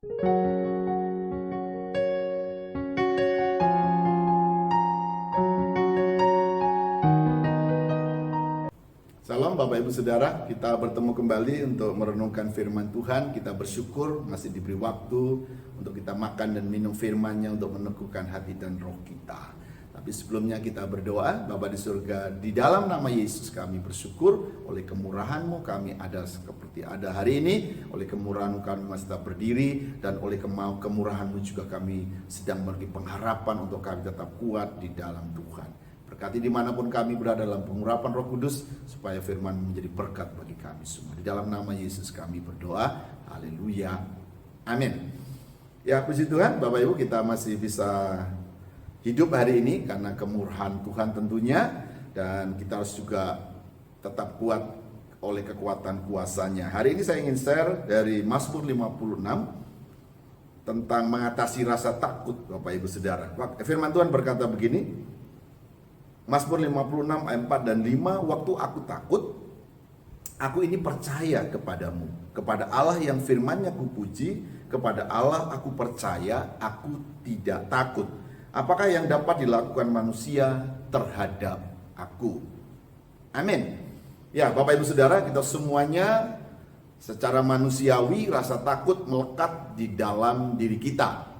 Salam Bapak Ibu Saudara, kita bertemu kembali untuk merenungkan firman Tuhan. Kita bersyukur masih diberi waktu untuk kita makan dan minum firman-Nya untuk meneguhkan hati dan roh kita. Tapi sebelumnya kita berdoa. Bapa di surga, di dalam nama Yesus kami bersyukur oleh kemurahan-Mu kami ada seperti ada hari ini. Oleh kemurahan-Mu kami masih tetap berdiri, dan oleh kemurahan-Mu juga kami sedang memiliki pengharapan untuk kami tetap kuat di dalam Tuhan. Berkati dimanapun kami berada dalam pengurapan Roh Kudus, supaya firman menjadi berkat bagi kami semua. Di dalam nama Yesus kami berdoa. Haleluya. Amin. Ya, puji Tuhan, Bapak Ibu, kita masih bisa hidup hari ini karena kemurahan Tuhan tentunya, dan kita harus juga tetap kuat oleh kekuatan kuasa-Nya. Hari ini saya ingin share dari Mazmur 56 tentang mengatasi rasa takut, Bapak Ibu Saudara. Firman Tuhan berkata begini, Mazmur 56 ayat 4 dan 5, waktu aku takut, aku ini percaya kepadamu, kepada Allah yang firman-Nya kupuji, kepada Allah aku percaya, aku tidak takut. Apakah yang dapat dilakukan manusia terhadap aku? Amin. Ya, Bapak Ibu Saudara, kita semuanya secara manusiawi rasa takut melekat di dalam diri kita.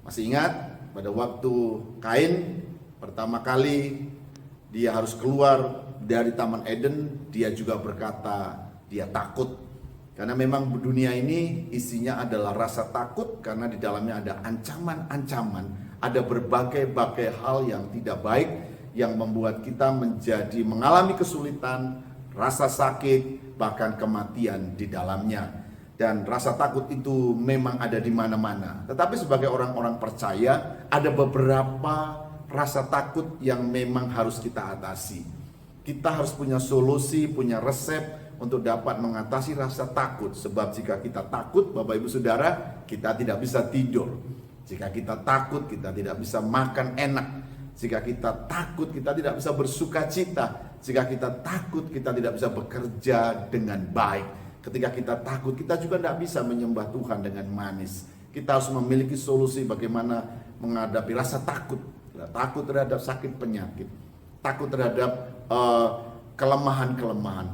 Masih ingat pada waktu Kain pertama kali dia harus keluar dari Taman Eden, dia juga berkata dia takut. Karena memang dunia ini isinya adalah rasa takut, karena di dalamnya ada ancaman-ancaman, ada berbagai-bagai hal yang tidak baik yang membuat kita mengalami kesulitan, rasa sakit, bahkan kematian di dalamnya. Dan rasa takut itu memang ada di mana-mana. Tetapi sebagai orang-orang percaya, ada beberapa rasa takut yang memang harus kita atasi. Kita harus punya solusi, punya resep untuk dapat mengatasi rasa takut. Sebab jika kita takut, Bapak Ibu Saudara, kita tidak bisa tidur. Jika kita takut, kita tidak bisa makan enak. Jika kita takut, kita tidak bisa bersuka cita. Jika kita takut, kita tidak bisa bekerja dengan baik. Ketika kita takut, kita juga tidak bisa menyembah Tuhan dengan manis. Kita harus memiliki solusi bagaimana menghadapi rasa takut. Takut terhadap sakit penyakit, takut terhadap kelemahan-kelemahan,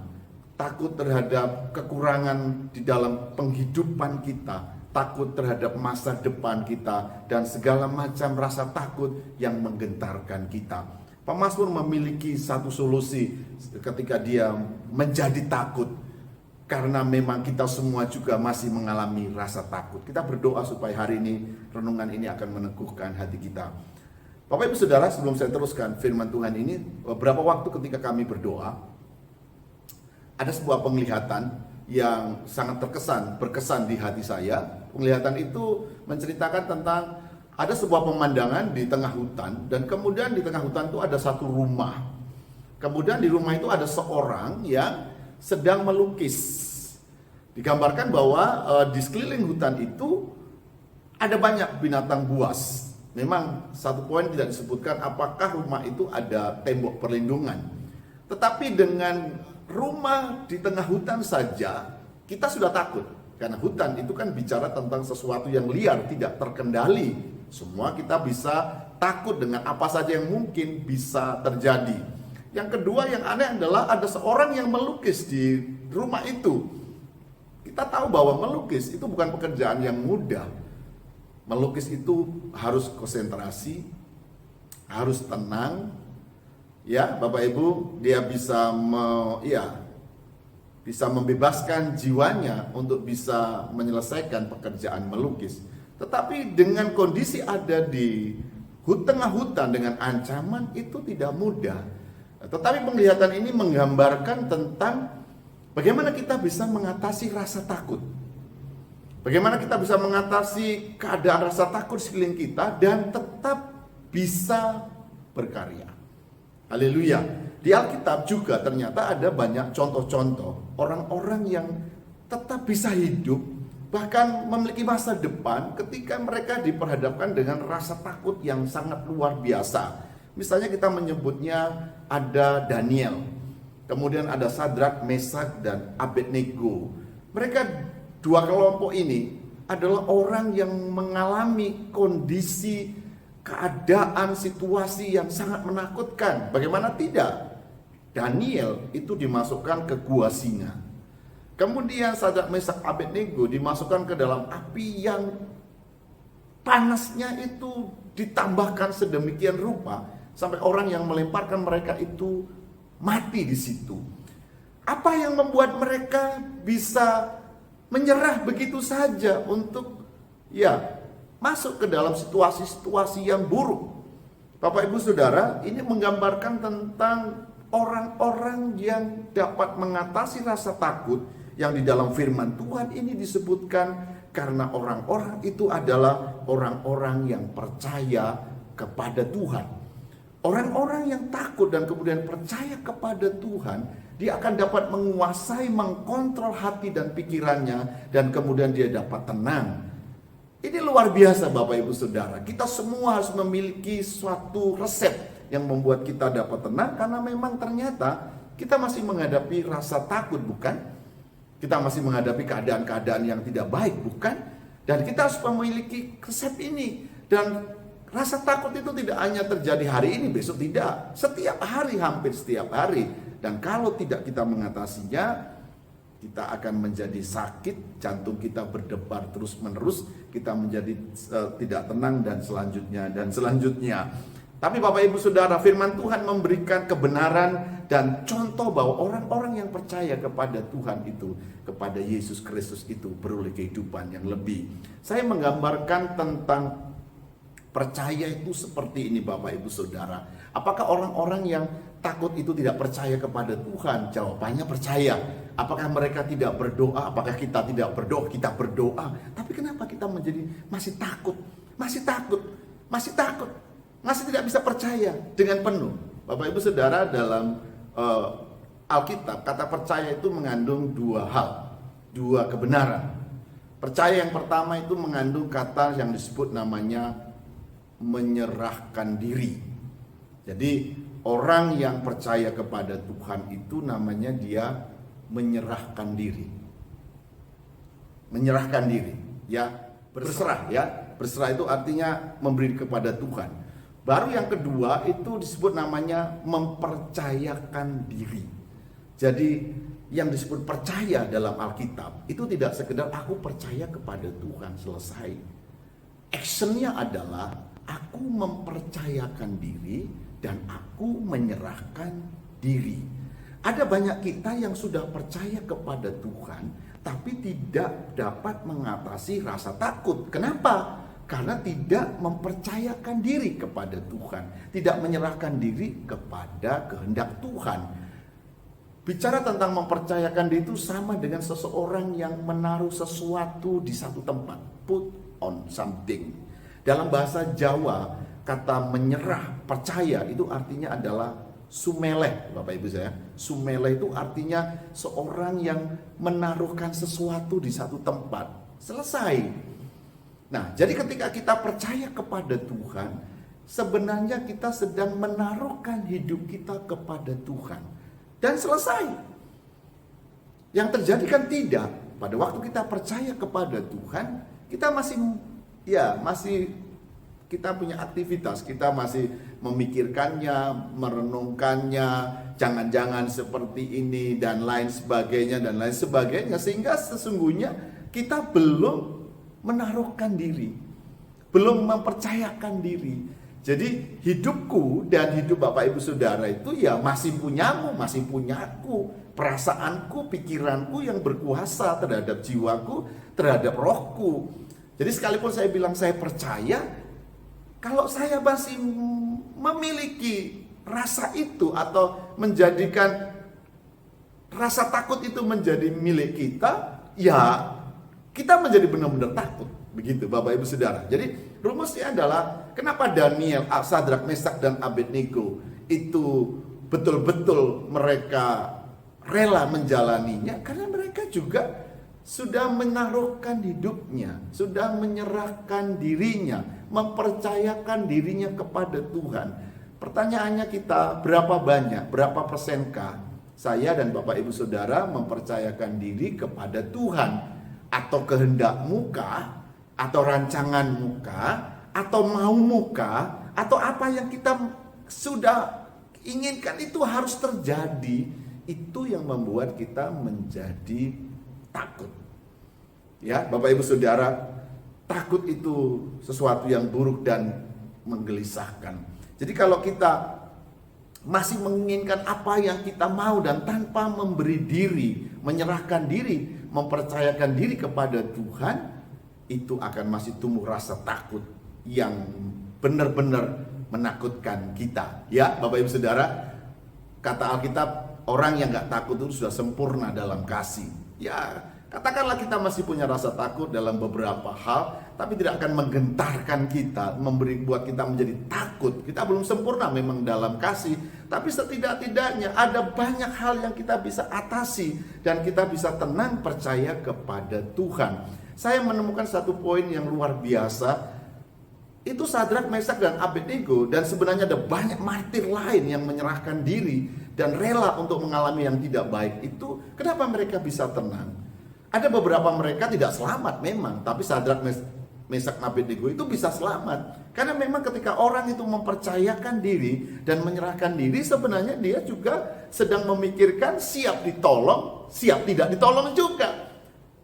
takut terhadap kekurangan di dalam penghidupan kita, takut terhadap masa depan kita, dan segala macam rasa takut yang menggentarkan kita. Pemazmur memiliki satu solusi ketika dia menjadi takut, karena memang kita semua juga masih mengalami rasa takut. Kita berdoa supaya hari ini renungan ini akan meneguhkan hati kita. Bapak Ibu Saudara, sebelum saya teruskan firman Tuhan ini, beberapa waktu ketika kami berdoa, ada sebuah penglihatan yang sangat berkesan di hati saya. Penglihatan itu menceritakan tentang ada sebuah pemandangan di tengah hutan, dan kemudian di tengah hutan itu ada satu rumah. Kemudian di rumah itu ada seorang yang sedang melukis. Digambarkan bahwa di sekeliling hutan itu ada banyak binatang buas. Memang satu poin tidak disebutkan apakah rumah itu ada tembok perlindungan. Tetapi dengan rumah di tengah hutan saja kita sudah takut. Karena hutan itu kan bicara tentang sesuatu yang liar, tidak terkendali. Semua kita bisa takut dengan apa saja yang mungkin bisa terjadi. Yang kedua yang aneh adalah ada seorang yang melukis di rumah itu. Kita tahu bahwa melukis itu bukan pekerjaan yang mudah. Melukis itu harus konsentrasi, harus tenang. Ya, Bapak Ibu, dia bisa membebaskan jiwanya untuk bisa menyelesaikan pekerjaan melukis. Tetapi dengan kondisi ada di tengah hutan dengan ancaman itu tidak mudah. Tetapi penglihatan ini menggambarkan tentang bagaimana kita bisa mengatasi rasa takut. Bagaimana kita bisa mengatasi keadaan rasa takut sekeliling kita dan tetap bisa berkarya. Haleluya. Di Alkitab juga ternyata ada banyak contoh-contoh orang-orang yang tetap bisa hidup, bahkan memiliki masa depan ketika mereka diperhadapkan dengan rasa takut yang sangat luar biasa. Misalnya kita menyebutnya ada Daniel, kemudian ada Sadrak, Mesak, dan Abednego. Mereka dua kelompok ini adalah orang yang mengalami kondisi, keadaan, situasi yang sangat menakutkan. Bagaimana tidak? Daniel itu dimasukkan ke gua singa. Kemudian Sadrak, Mesak, Abednego dimasukkan ke dalam api yang panasnya itu ditambahkan sedemikian rupa sampai orang yang melemparkan mereka itu mati di situ. Apa yang membuat mereka bisa menyerah begitu saja untuk masuk ke dalam situasi-situasi yang buruk? Bapak Ibu Saudara, ini menggambarkan tentang orang-orang yang dapat mengatasi rasa takut yang di dalam firman Tuhan ini disebutkan karena orang-orang itu adalah orang-orang yang percaya kepada Tuhan. Orang-orang yang takut dan kemudian percaya kepada Tuhan, dia akan dapat menguasai, mengkontrol hati dan pikirannya, dan kemudian dia dapat tenang. Ini luar biasa Bapak Ibu Saudara. Kita semua harus memiliki suatu resep yang membuat kita dapat tenang, karena memang ternyata kita masih menghadapi rasa takut, bukan? Kita masih menghadapi keadaan-keadaan yang tidak baik, bukan? Dan kita harus memiliki resep ini. Dan rasa takut itu tidak hanya terjadi hari ini, besok tidak. Setiap hari, hampir setiap hari. Dan kalau tidak kita mengatasinya, kita akan menjadi sakit, jantung kita berdebar terus-menerus, kita menjadi tidak tenang dan selanjutnya. Tapi Bapak Ibu Saudara, firman Tuhan memberikan kebenaran dan contoh bahwa orang-orang yang percaya kepada Tuhan itu, kepada Yesus Kristus itu beroleh kehidupan yang lebih. Saya menggambarkan tentang percaya itu seperti ini Bapak Ibu Saudara. Apakah orang-orang yang takut itu tidak percaya kepada Tuhan? Jawabannya percaya. Apakah mereka tidak berdoa? Apakah kita tidak berdoa? Kita berdoa. Tapi kenapa kita masih takut? Masih tidak bisa percaya dengan penuh. Bapak Ibu Saudara, dalam Alkitab, kata percaya itu mengandung dua hal, dua kebenaran. Percaya yang pertama itu mengandung kata yang disebut namanya menyerahkan diri. Jadi orang yang percaya kepada Tuhan itu namanya dia menyerahkan diri. Menyerahkan diri, berserah. Berserah itu artinya memberi kepada Tuhan. Baru yang kedua itu disebut namanya mempercayakan diri. Jadi yang disebut percaya dalam Alkitab itu tidak sekedar aku percaya kepada Tuhan, selesai. Actionnya adalah aku mempercayakan diri dan aku menyerahkan diri. Ada banyak kita yang sudah percaya kepada Tuhan tapi tidak dapat mengatasi rasa takut. Kenapa? Karena tidak mempercayakan diri kepada Tuhan, tidak menyerahkan diri kepada kehendak Tuhan. Bicara tentang mempercayakan diri itu sama dengan seseorang yang menaruh sesuatu di satu tempat, put on something. Dalam bahasa Jawa, kata menyerah, percaya itu artinya adalah sumeleh, Bapak Ibu saya. Sumeleh itu artinya seorang yang menaruhkan sesuatu di satu tempat, selesai. Nah, jadi ketika kita percaya kepada Tuhan, sebenarnya kita sedang menaruhkan hidup kita kepada Tuhan. Dan selesai. Yang terjadi kan tidak. Pada waktu kita percaya kepada Tuhan, kita masih kita punya aktivitas, kita masih memikirkannya, merenungkannya, jangan-jangan seperti ini dan lain sebagainya, sehingga sesungguhnya kita belum menaruhkan diri, belum mempercayakan diri. Jadi hidupku dan hidup Bapak Ibu Saudara itu masih punyamu, masih punyaku. Perasaanku, pikiranku yang berkuasa terhadap jiwaku, terhadap rohku. Jadi sekalipun saya bilang saya percaya, kalau saya masih memiliki rasa itu atau menjadikan rasa takut itu menjadi milik kita, kita menjadi benar-benar takut. Begitu Bapak Ibu Saudara. Jadi rumusnya adalah kenapa Daniel, Sadrak, Mesak dan Abednego itu betul-betul mereka rela menjalaninya, karena mereka juga sudah menaruhkan hidupnya, sudah menyerahkan dirinya, mempercayakan dirinya kepada Tuhan. Pertanyaannya kita, berapa persenkah saya dan Bapak Ibu Saudara mempercayakan diri kepada Tuhan? Atau kehendakmu kah? atau rancangan muka, atau mau muka, atau apa yang kita sudah inginkan itu harus terjadi, itu yang membuat kita menjadi takut. Ya, Bapak Ibu Saudara, takut itu sesuatu yang buruk dan menggelisahkan. Jadi kalau kita masih menginginkan apa yang kita mau dan tanpa memberi diri, menyerahkan diri, mempercayakan diri kepada Tuhan, itu akan masih tumbuh rasa takut yang benar-benar menakutkan kita. Ya, Bapak Ibu Saudara, kata Alkitab, orang yang gak takut itu sudah sempurna dalam kasih. Ya, katakanlah kita masih punya rasa takut dalam beberapa hal, tapi tidak akan menggentarkan kita, buat kita menjadi takut. Kita belum sempurna memang dalam kasih, tapi setidak-tidaknya ada banyak hal yang kita bisa atasi, dan kita bisa tenang percaya kepada Tuhan. Saya menemukan satu poin yang luar biasa. Itu Sadrak, Mesak, dan Abednego, dan sebenarnya ada banyak martir lain yang menyerahkan diri dan rela untuk mengalami yang tidak baik. Itu kenapa mereka bisa tenang? Ada beberapa mereka tidak selamat memang, tapi Sadrak, Mesak, Abednego itu bisa selamat. Karena memang ketika orang itu mempercayakan diri dan menyerahkan diri, sebenarnya dia juga sedang memikirkan siap ditolong, siap tidak ditolong juga.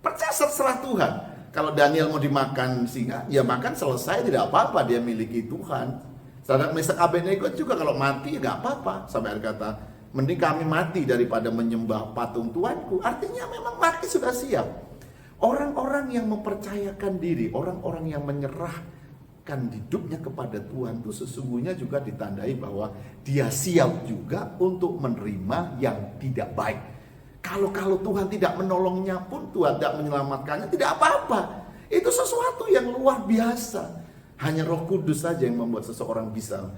Percaya serah Tuhan. Kalau Daniel mau dimakan singa, ya makan selesai, tidak apa-apa, dia miliki Tuhan. Sadrak, Mesak, Abednego juga kalau mati nggak apa-apa. Sampai ada kata, mending kami mati daripada menyembah patung Tuanku. Artinya memang mati sudah siap. Orang-orang yang mempercayakan diri, orang-orang yang menyerahkan hidupnya kepada Tuhan itu sesungguhnya juga ditandai bahwa dia siap juga untuk menerima yang tidak baik. Kalau Tuhan tidak menolongnya pun, Tuhan tidak menyelamatkannya, tidak apa-apa. Itu sesuatu yang luar biasa. Hanya Roh Kudus saja yang membuat seseorang bisa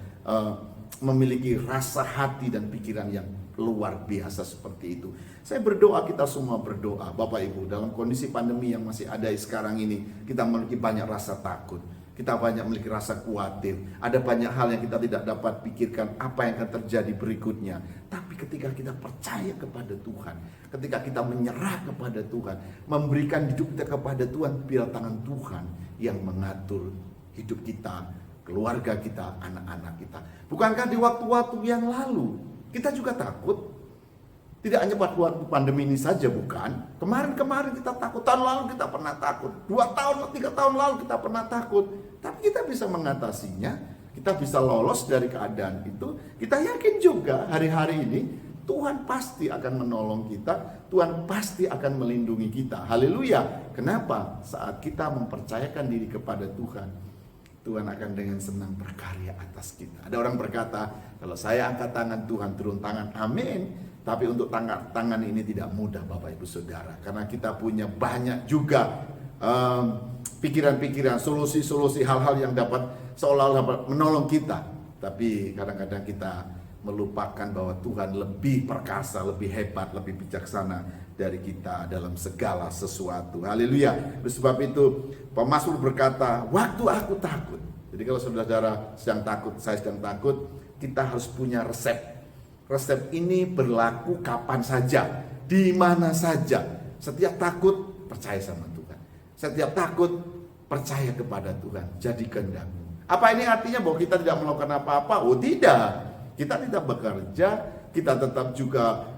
memiliki rasa hati dan pikiran yang luar biasa seperti itu. Saya berdoa, kita semua berdoa, Bapak Ibu, dalam kondisi pandemi yang masih ada sekarang ini, kita memiliki banyak rasa takut. Kita banyak memiliki rasa khawatir. Ada banyak hal yang kita tidak dapat pikirkan apa yang akan terjadi berikutnya. Tapi ketika kita percaya kepada Tuhan, ketika kita menyerah kepada Tuhan, memberikan hidup kita kepada Tuhan, biar tangan Tuhan yang mengatur hidup kita, keluarga kita, anak-anak kita. Bukankah di waktu-waktu yang lalu kita juga takut? Tidak hanya waktu pandemi ini saja, bukan? Kemarin kita takut, tahun lalu kita pernah takut, 2 tahun, 3 tahun lalu kita pernah takut. Tapi kita bisa mengatasinya, kita bisa lolos dari keadaan itu. Kita yakin juga hari-hari ini Tuhan pasti akan menolong kita, Tuhan pasti akan melindungi kita. Haleluya. Kenapa? Saat kita mempercayakan diri kepada Tuhan, Tuhan akan dengan senang berkarya atas kita. Ada orang berkata, kalau saya angkat tangan, Tuhan turun tangan. Amin. Tapi untuk tangan ini tidak mudah, Bapak Ibu Saudara. Karena kita punya banyak juga pikiran-pikiran, solusi-solusi, hal-hal yang dapat seolah-olah dapat menolong kita. Tapi kadang-kadang kita melupakan bahwa Tuhan lebih perkasa, lebih hebat, lebih bijaksana dari kita dalam segala sesuatu. Haleluya. Oleh sebab itu pemazmur berkata, waktu aku takut. Jadi kalau saudara sedang takut, saya sedang takut, kita harus punya resep. Resep ini berlaku kapan saja, di mana saja. Setiap takut, percaya sama Tuhan. Setiap takut, percaya kepada Tuhan. Jadi kehendakmu. Apa ini artinya bahwa kita tidak melakukan apa-apa? Oh tidak. Kita tidak bekerja, kita tetap juga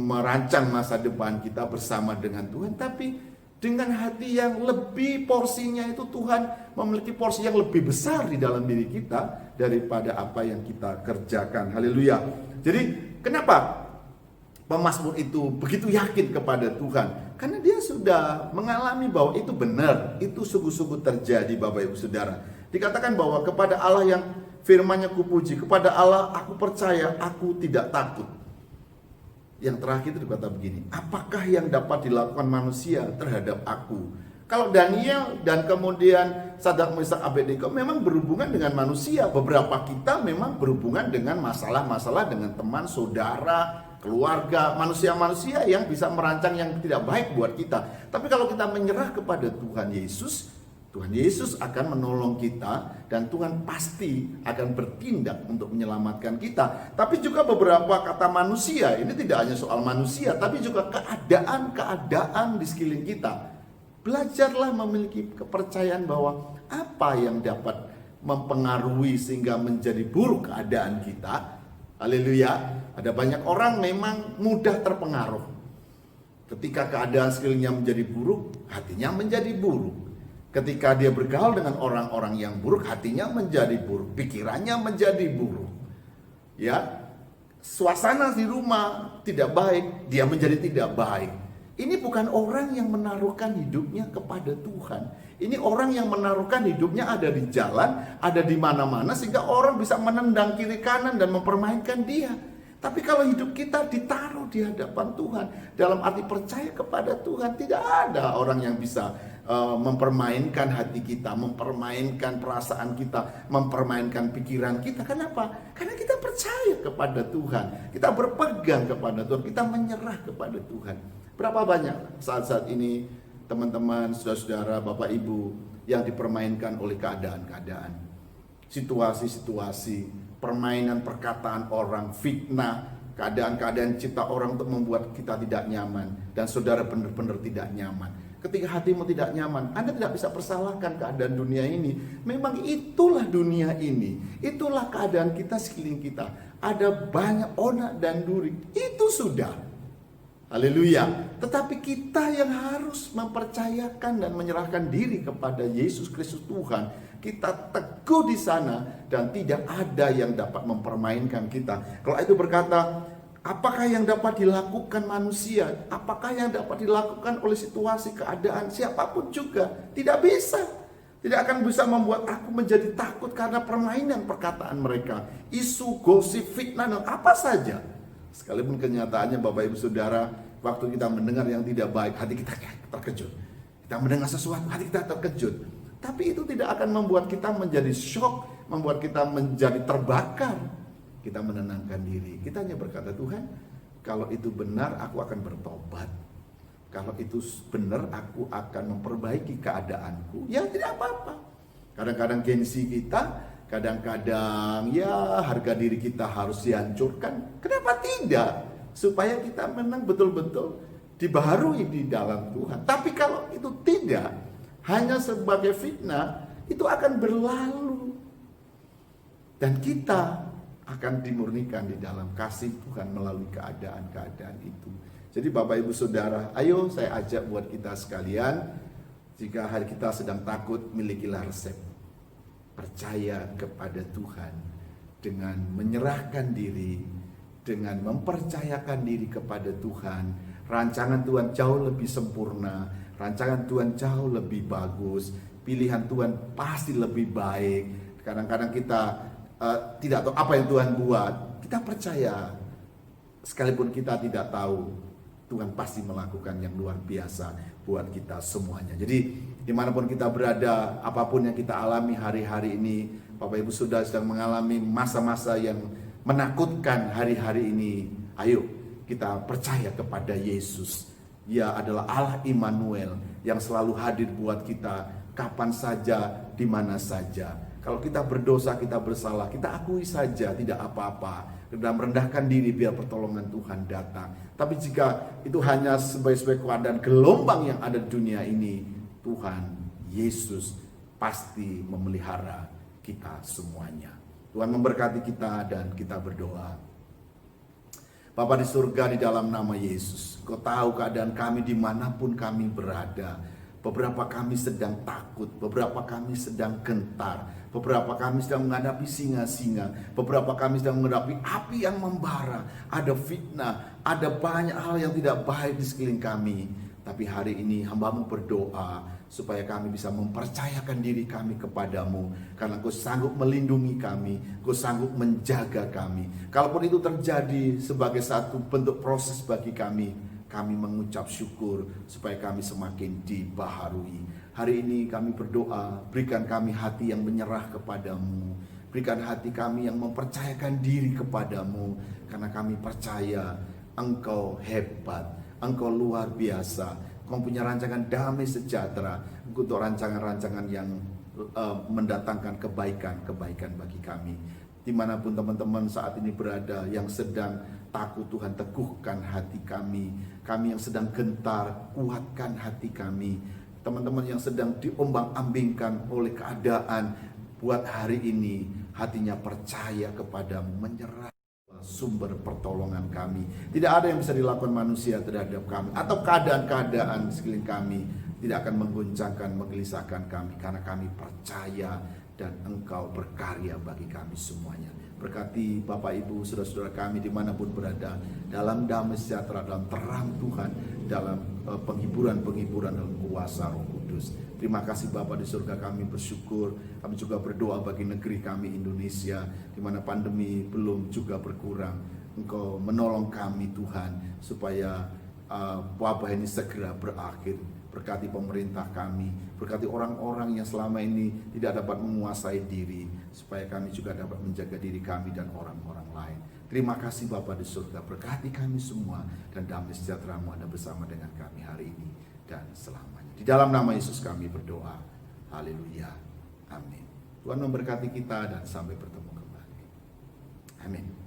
merancang masa depan kita bersama dengan Tuhan. Tapi dengan hati yang lebih, porsinya itu Tuhan memiliki porsi yang lebih besar di dalam diri kita daripada apa yang kita kerjakan. Haleluya. Jadi kenapa pemazmur itu begitu yakin kepada Tuhan? Karena dia sudah mengalami bahwa itu benar, itu sungguh-sungguh terjadi, Bapak Ibu Saudara. Dikatakan bahwa kepada Allah yang firman-Nya kupuji, kepada Allah aku percaya, aku tidak takut. Yang terakhir itu berkata begini, apakah yang dapat dilakukan manusia terhadap aku? Kalau Daniel dan kemudian Sadrak, Mesak, Abednego memang berhubungan dengan manusia. Beberapa kita memang berhubungan dengan masalah-masalah dengan teman, saudara, keluarga, manusia-manusia yang bisa merancang yang tidak baik buat kita. Tapi kalau kita menyerah kepada Tuhan Yesus, Tuhan Yesus akan menolong kita dan Tuhan pasti akan bertindak untuk menyelamatkan kita. Tapi juga beberapa kata manusia, ini tidak hanya soal manusia, tapi juga keadaan-keadaan di sekeliling kita. Belajarlah memiliki kepercayaan bahwa apa yang dapat mempengaruhi sehingga menjadi buruk keadaan kita. Haleluya. Ada banyak orang memang mudah terpengaruh. Ketika keadaan sekelilingnya menjadi buruk, hatinya menjadi buruk. Ketika dia bergaul dengan orang-orang yang buruk, hatinya menjadi buruk, pikirannya menjadi buruk. Ya, suasana di rumah tidak baik, dia menjadi tidak baik. Ini bukan orang yang menaruhkan hidupnya kepada Tuhan. Ini orang yang menaruhkan hidupnya ada di jalan, ada di mana-mana, sehingga orang bisa menendang kiri kanan dan mempermainkan dia. Tapi kalau hidup kita ditaruh di hadapan Tuhan, dalam arti percaya kepada Tuhan, tidak ada orang yang bisa mempermainkan hati kita, mempermainkan perasaan kita, mempermainkan pikiran kita. Kenapa? Karena kita percaya kepada Tuhan, kita berpegang kepada Tuhan, kita menyerah kepada Tuhan. Berapa banyak saat-saat ini teman-teman, saudara-saudara, bapak ibu yang dipermainkan oleh keadaan-keadaan, situasi-situasi, permainan perkataan orang, fitnah, keadaan-keadaan cipta orang untuk membuat kita tidak nyaman, dan saudara benar-benar tidak nyaman. Ketika hatimu tidak nyaman, Anda tidak bisa persalahkan keadaan dunia ini. Memang itulah dunia ini, itulah keadaan kita sekeliling kita. Ada banyak onak dan duri, itu sudah. Haleluya. Tetapi kita yang harus mempercayakan dan menyerahkan diri kepada Yesus Kristus Tuhan. Kita teguh di sana dan tidak ada yang dapat mempermainkan kita. Kalau itu berkata, apakah yang dapat dilakukan manusia? Apakah yang dapat dilakukan oleh situasi, keadaan, siapapun juga? Tidak bisa. Tidak akan bisa membuat aku menjadi takut karena permainan perkataan mereka. Isu, gosip, fitnah, dan apa saja. Sekalipun kenyataannya Bapak Ibu Saudara, waktu kita mendengar yang tidak baik, hati kita terkejut. Kita mendengar sesuatu, hati kita terkejut. Tapi itu tidak akan membuat kita menjadi shock, membuat kita menjadi terbakar. Kita menenangkan diri. Kita hanya berkata, Tuhan, kalau itu benar aku akan bertobat. Kalau itu benar aku akan memperbaiki keadaanku. Ya tidak apa-apa. Kadang-kadang gengsi kita, kadang-kadang ya harga diri kita harus dihancurkan. Kenapa tidak? Supaya kita memang betul-betul dibaharui di dalam Tuhan. Tapi kalau itu tidak, hanya sebagai fitnah, itu akan berlalu. Dan kita akan dimurnikan di dalam kasih Tuhan melalui keadaan-keadaan itu. Jadi Bapak Ibu Saudara, ayo saya ajak buat kita sekalian, jika hari kita sedang takut, milikilah resep. Percaya kepada Tuhan dengan menyerahkan diri, dengan mempercayakan diri kepada Tuhan. Rancangan Tuhan jauh lebih sempurna, rancangan Tuhan jauh lebih bagus, pilihan Tuhan pasti lebih baik. Kadang-kadang kita tidak tahu apa yang Tuhan buat, kita percaya. Sekalipun kita tidak tahu, Tuhan pasti melakukan yang luar biasa buat kita semuanya. Jadi dimanapun kita berada, apapun yang kita alami hari-hari ini, Bapak Ibu Saudara sedang mengalami masa-masa yang menakutkan hari-hari ini, ayo kita percaya kepada Yesus. Dia adalah Allah Immanuel yang selalu hadir buat kita kapan saja, di mana saja. Kalau kita berdosa, kita bersalah, kita akui saja, tidak apa-apa. Dan merendahkan diri biar pertolongan Tuhan datang. Tapi jika itu hanya sebagai keadaan gelombang yang ada di dunia ini, Tuhan Yesus pasti memelihara kita semuanya. Tuhan memberkati kita dan kita berdoa. Bapa di surga, di dalam nama Yesus, Kau tahu keadaan kami dimanapun kami berada. Beberapa kami sedang takut, beberapa kami sedang gentar, beberapa kami sedang menghadapi singa-singa, beberapa kami sedang menghadapi api yang membara. Ada fitnah, ada banyak hal yang tidak baik di sekeliling kami. Tapi hari ini hamba-Mu berdoa supaya kami bisa mempercayakan diri kami kepadamu. Karena Kau sanggup melindungi kami, Kau sanggup menjaga kami. Kalaupun itu terjadi sebagai satu bentuk proses bagi kami mengucap syukur supaya kami semakin dibaharui. Hari ini kami berdoa, berikan kami hati yang menyerah kepadamu. Berikan hati kami yang mempercayakan diri kepadamu. Karena kami percaya Engkau hebat, Engkau luar biasa. Kau punya rancangan damai sejahtera untuk rancangan-rancangan yang mendatangkan kebaikan bagi kami. Dimanapun teman-teman saat ini berada yang sedang takut, Tuhan teguhkan hati kami. Kami yang sedang gentar, kuatkan hati kami. teman-teman yang sedang diombang-ambingkan oleh keadaan, buat hari ini hatinya percaya kepadamu, menyerah sumber pertolongan kami. Tidak ada yang bisa dilakukan manusia terhadap kami, atau keadaan-keadaan sekeliling kami tidak akan mengguncangkan, menggelisahkan kami, karena kami percaya dan Engkau berkarya bagi kami semuanya. Berkati Bapak Ibu, saudara-saudara kami dimanapun berada, dalam damai sejahtera, dalam terang Tuhan, dalam penghiburan-penghiburan dalam kuasa Roh Kudus. Terima kasih Bapa di surga, kami bersyukur. Kami juga berdoa bagi negeri kami Indonesia, di mana pandemi belum juga berkurang. Engkau menolong kami Tuhan, supaya wabah ini segera berakhir. Berkati pemerintah kami, berkati orang-orang yang selama ini tidak dapat menguasai diri, supaya kami juga dapat menjaga diri kami dan orang-orang lain. Terima kasih Bapa di surga, berkati kami semua, dan damai sejahtera-Mu ada bersama dengan kami hari ini dan selamanya. Di dalam nama Yesus kami berdoa. Haleluya. Amin. Tuhan memberkati kita dan sampai bertemu kembali. Amin.